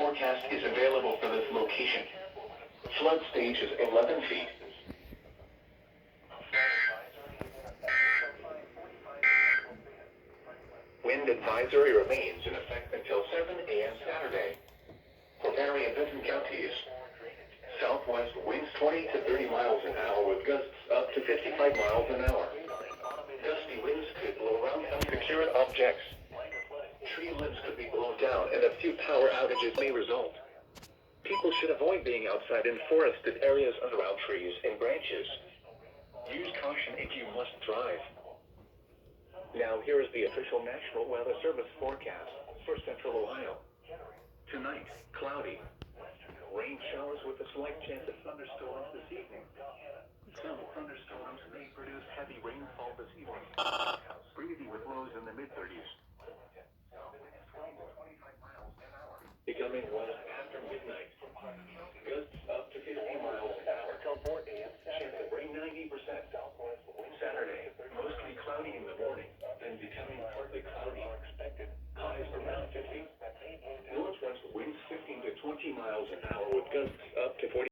forecast is available for this location. Flood stage is 11 feet. Wind advisory remains in effect until 7 a.m. Saturday. For area Benton counties, southwest winds 20 to 30 miles an hour with gusts up to 55 miles an hour. Gusty winds could blow around unsecured objects. Tree limbs could be blown down and a few power outages may result. People should avoid being outside in forested areas and around trees and branches. Use caution if you must drive. Now here is the official National Weather Service forecast for Central Ohio. Tonight, cloudy. Rain showers with a slight chance of thunderstorms this evening. Some thunderstorms may produce heavy rainfall this evening. Breezy with lows in the mid-30s. Becoming west after midnight. Gusts up to 50 miles an hour. Chance of rain 90%. Saturday, mostly cloudy in the morning, then becoming partly cloudy. Highs around 50. Northwest winds 15 to 20 miles an hour with gusts up to 40.